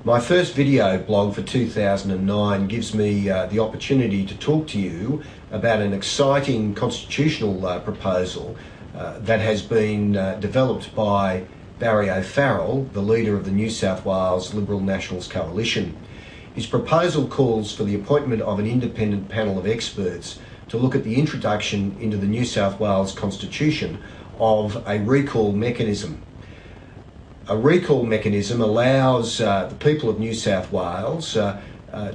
My first video blog for 2009 gives me the opportunity to talk to you about an exciting constitutional proposal that has been developed by Barry O'Farrell, the leader of the New South Wales Liberal Nationals Coalition. His proposal calls for the appointment of an independent panel of experts to look at the introduction into the New South Wales Constitution of a recall mechanism. A recall mechanism allows the people of New South Wales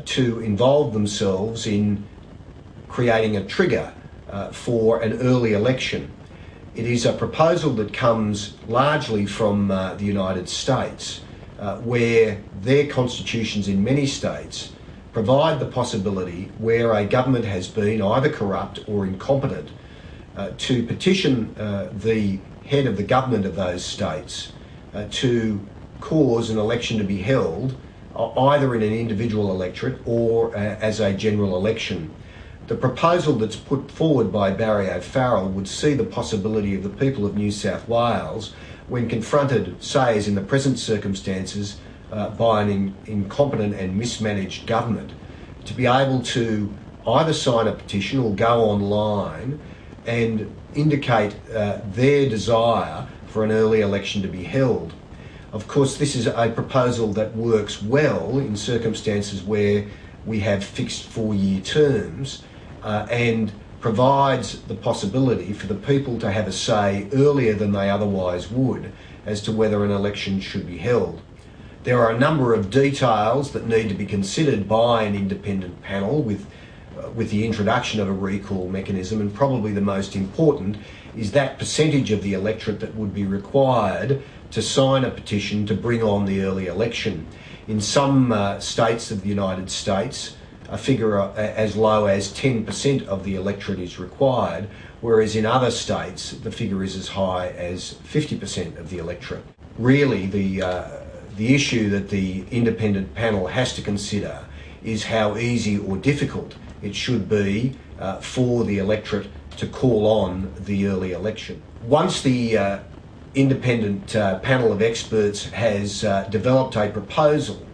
to involve themselves in creating a trigger for an early election. It is a proposal that comes largely from the United States, where their constitutions in many states provide the possibility where a government has been either corrupt or incompetent to petition the head of the government of those states to cause an election to be held either in an individual electorate or as a general election. The proposal that's put forward by Barry O'Farrell would see the possibility of the people of New South Wales, when confronted, say as in the present circumstances, by an incompetent and mismanaged government, to be able to either sign a petition or go online and indicate their desire for an early election to be held. Of course, this is a proposal that works well in circumstances where we have fixed 4-year terms and provides the possibility for the people to have a say earlier than they otherwise would as to whether an election should be held. There are a number of details that need to be considered by an independent panel with the introduction of a recall mechanism, and probably the most important is that percentage of the electorate that would be required to sign a petition to bring on the early election. In some states of the United States, a figure as low as 10% of the electorate is required, whereas in other states the figure is as high as 50% of the electorate. Really, the issue that the independent panel has to consider is how easy or difficult it should be for the electorate to call on the early election. Once the independent panel of experts has developed a proposal,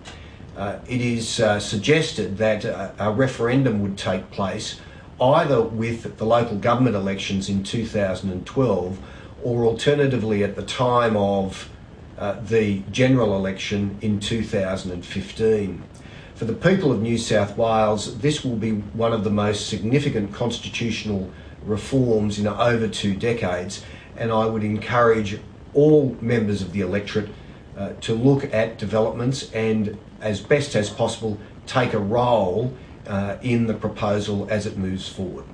it is suggested that a referendum would take place either with the local government elections in 2012 or alternatively at the time of the general election in 2015. For the people of New South Wales, this will be one of the most significant constitutional reforms in over 2 decades, and I would encourage all members of the electorate to look at developments and, as best as possible, take a role in the proposal as it moves forward.